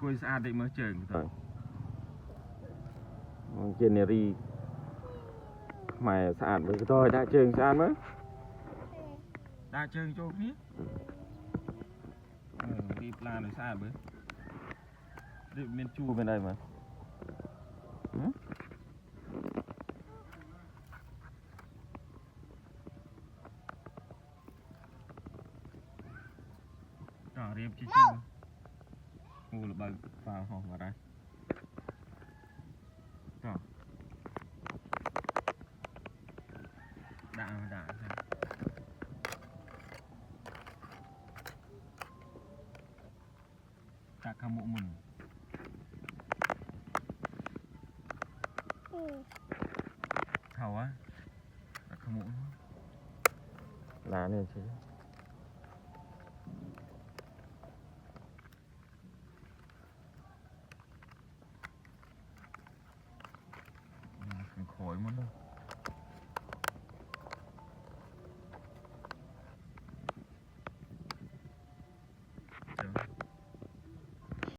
คุยสะอาดได้เมื่อเจอตัวเจเนอรี่ใหม่สะอาดเลยตัวได้เจอสะอาดมั้ยได้เจอโจ๊กนี้รีบลาเลยสะอาดเบ้อรีบเมนจูเป็นไรมั้ยเรียบชิวๆงูระเบิดฟ้าห้องอะไรก็ด่าใช่จากขมุมุนเขาอะจากขมุร้านนี่ใช่ขอยมันเลย